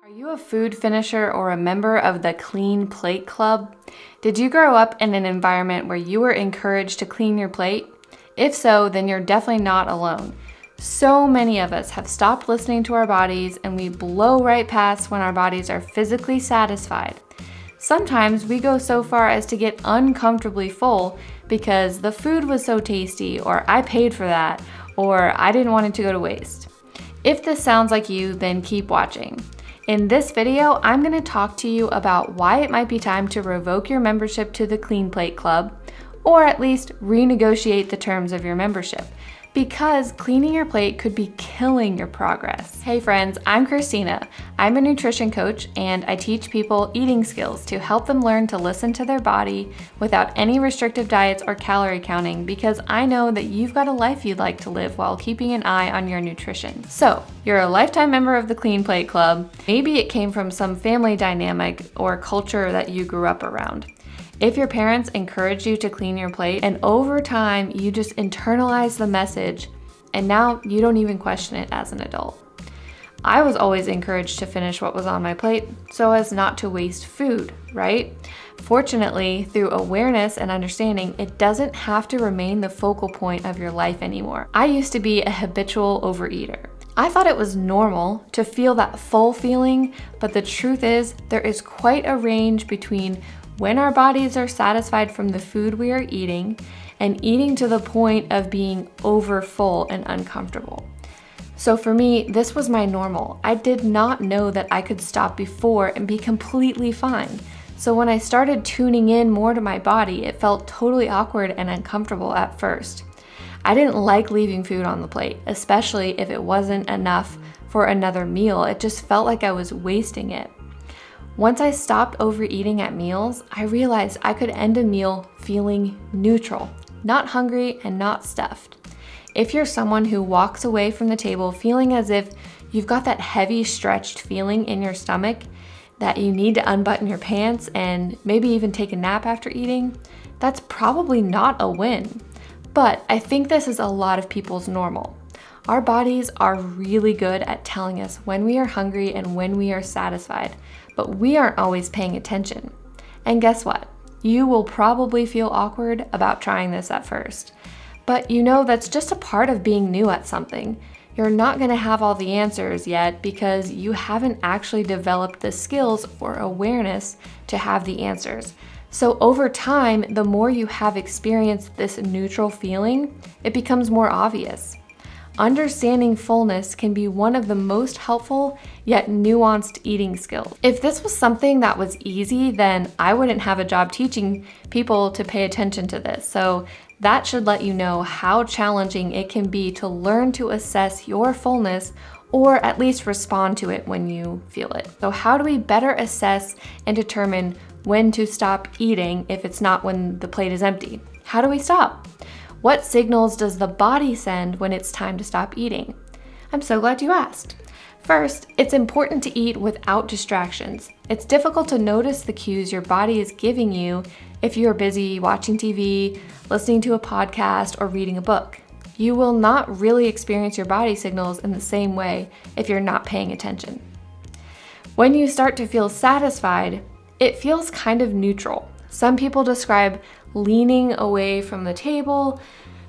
Are you a food finisher or a member of the Clean Plate Club? Did you grow up in an environment where you were encouraged to clean your plate? If so, then you're definitely not alone. So many of us have stopped listening to our bodies and we blow right past when our bodies are physically satisfied. Sometimes we go so far as to get uncomfortably full because the food was so tasty, or I paid for that, or I didn't want it to go to waste. If this sounds like you, then keep watching. In this video, I'm going to talk to you about why it might be time to revoke your membership to the Clean Plate Club, or at least renegotiate the terms of your membership, because cleaning your plate could be killing your progress. Hey friends, I'm Christina. I'm a nutrition coach and I teach people eating skills to help them learn to listen to their body without any restrictive diets or calorie counting, because I know that you've got a life you'd like to live while keeping an eye on your nutrition. So, you're a lifetime member of the Clean Plate Club. Maybe it came from some family dynamic or culture that you grew up around. If your parents encouraged you to clean your plate and over time you just internalize the message and now you don't even question it as an adult. I was always encouraged to finish what was on my plate so as not to waste food, right? Fortunately, through awareness and understanding, it doesn't have to remain the focal point of your life anymore. I used to be a habitual overeater. I thought it was normal to feel that full feeling, but the truth is there is quite a range between when our bodies are satisfied from the food we are eating and eating to the point of being over full and uncomfortable. So for me, this was my normal. I did not know that I could stop before and be completely fine. So when I started tuning in more to my body, it felt totally awkward and uncomfortable at first. I didn't like leaving food on the plate, especially if it wasn't enough for another meal. It just felt like I was wasting it. Once I stopped overeating at meals, I realized I could end a meal feeling neutral, not hungry and not stuffed. If you're someone who walks away from the table feeling as if you've got that heavy, stretched feeling in your stomach, that you need to unbutton your pants and maybe even take a nap after eating, that's probably not a win. But I think this is a lot of people's normal. Our bodies are really good at telling us when we are hungry and when we are satisfied, but we aren't always paying attention. And guess what? You will probably feel awkward about trying this at first. But you know that's just a part of being new at something. You're not going to have all the answers yet because you haven't actually developed the skills or awareness to have the answers. So over time, the more you have experienced this neutral feeling, it becomes more obvious. Understanding fullness can be one of the most helpful yet nuanced eating skills. If this was something that was easy, then I wouldn't have a job teaching people to pay attention to this. So that should let you know how challenging it can be to learn to assess your fullness, or at least respond to it when you feel it. So how do we better assess and determine when to stop eating if it's not when the plate is empty? How do we stop? What signals does the body send when it's time to stop eating? I'm so glad you asked. First, it's important to eat without distractions. It's difficult to notice the cues your body is giving you if you are busy watching TV, listening to a podcast, or reading a book. You will not really experience your body signals in the same way if you're not paying attention. When you start to feel satisfied, it feels kind of neutral. Some people describe leaning away from the table,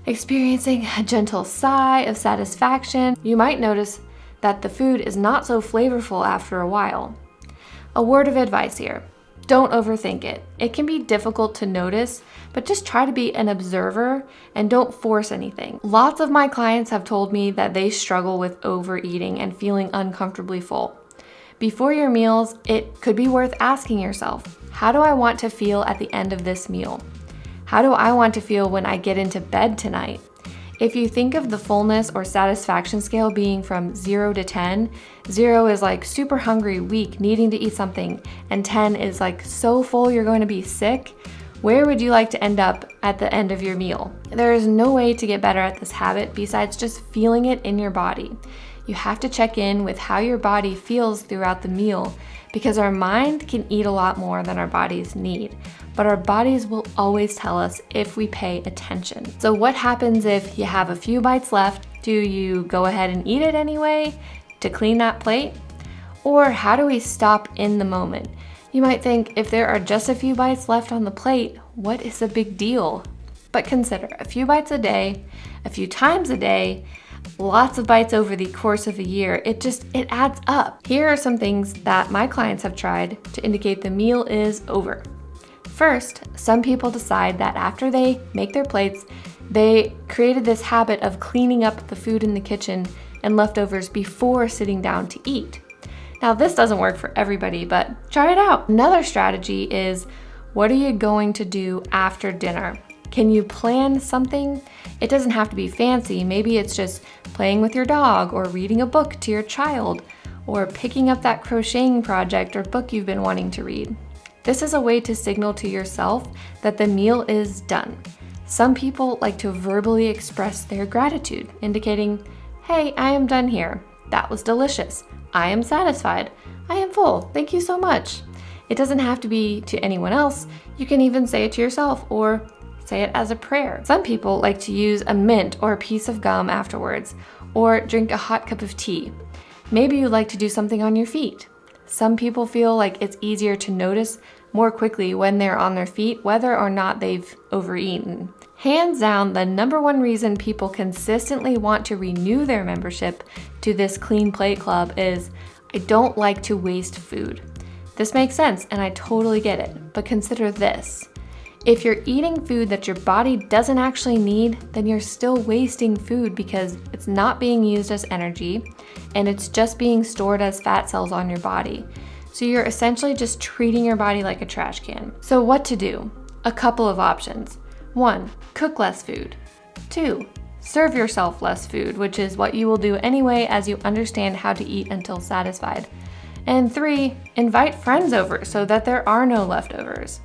experiencing a gentle sigh of satisfaction. You might notice that the food is not so flavorful after a while. A word of advice here: don't overthink it. It can be difficult to notice, but just try to be an observer and don't force anything. Lots of my clients have told me that they struggle with overeating and feeling uncomfortably full. Before your meals, it could be worth asking yourself, how do I want to feel at the end of this meal? How do I want to feel when I get into bed tonight? If you think of the fullness or satisfaction scale being from 0 to 10, 0 is like super hungry, weak, needing to eat something, and 10 is like so full you're going to be sick, where would you like to end up at the end of your meal? There is no way to get better at this habit besides just feeling it in your body. You have to check in with how your body feels throughout the meal, because our mind can eat a lot more than our bodies need, but our bodies will always tell us if we pay attention. So what happens if you have a few bites left? Do you go ahead and eat it anyway to clean that plate? Or how do we stop in the moment? You might think, if there are just a few bites left on the plate, what is the big deal? But consider, a few bites a day, a few times a day, lots of bites over the course of a year, it adds up. Here are some things that my clients have tried to indicate the meal is over. First, some people decide that after they make their plates, they created this habit of cleaning up the food in the kitchen and leftovers before sitting down to eat. Now, this doesn't work for everybody, but try it out. Another strategy is, what are you going to do after dinner? Can you plan something? It doesn't have to be fancy. Maybe it's just playing with your dog, or reading a book to your child, or picking up that crocheting project or book you've been wanting to read. This is a way to signal to yourself that the meal is done. Some people like to verbally express their gratitude, indicating, hey, I am done here. That was delicious. I am satisfied. I am full. Thank you so much. It doesn't have to be to anyone else. You can even say it to yourself or say it as a prayer. Some people like to use a mint or a piece of gum afterwards, or drink a hot cup of tea. Maybe you like to do something on your feet. Some people feel like it's easier to notice more quickly when they're on their feet, whether or not they've overeaten. Hands down, the number one reason people consistently want to renew their membership to this Clean Plate Club is, I don't like to waste food. This makes sense, and I totally get it, but consider this. If you're eating food that your body doesn't actually need, then you're still wasting food because it's not being used as energy, and it's just being stored as fat cells on your body. So you're essentially just treating your body like a trash can. So what to do? A couple of options. 1, cook less food. 2, serve yourself less food, which is what you will do anyway as you understand how to eat until satisfied. And 3, invite friends over so that there are no leftovers.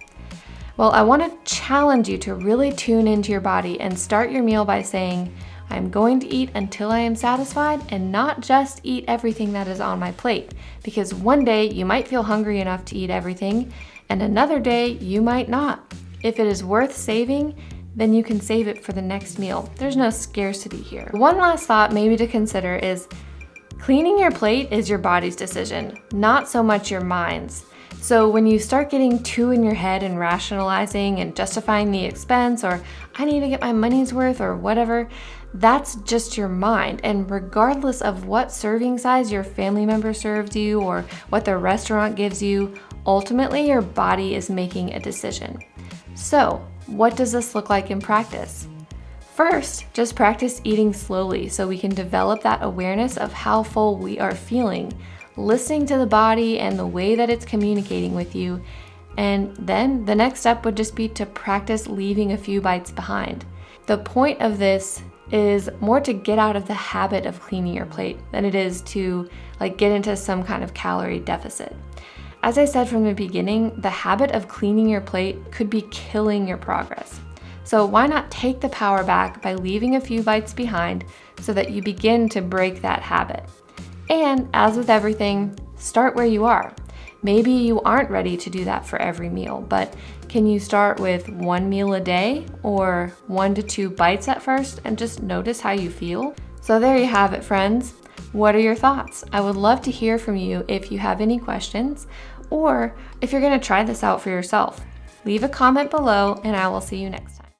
Well, I want to challenge you to really tune into your body and start your meal by saying, I'm going to eat until I am satisfied and not just eat everything that is on my plate. Because one day you might feel hungry enough to eat everything, and another day you might not. If it is worth saving, then you can save it for the next meal. There's no scarcity here. One last thought maybe to consider is, cleaning your plate is your body's decision, not so much your mind's. So when you start getting too in your head and rationalizing and justifying the expense, or I need to get my money's worth or whatever, that's just your mind. And regardless of what serving size your family member serves you or what the restaurant gives you, ultimately your body is making a decision. So what does this look like in practice? First, just practice eating slowly so we can develop that awareness of how full we are feeling, listening to the body and the way that it's communicating with you. And then the next step would just be to practice leaving a few bites behind. The point of this is more to get out of the habit of cleaning your plate than it is to get into some kind of calorie deficit. As I said from the beginning, the habit of cleaning your plate could be killing your progress. So why not take the power back by leaving a few bites behind so that you begin to break that habit? And as with everything, start where you are. Maybe you aren't ready to do that for every meal, but can you start with 1 meal a day or 1 to 2 bites at first and just notice how you feel? So there you have it, friends. What are your thoughts? I would love to hear from you if you have any questions or if you're going to try this out for yourself. Leave a comment below and I will see you next time.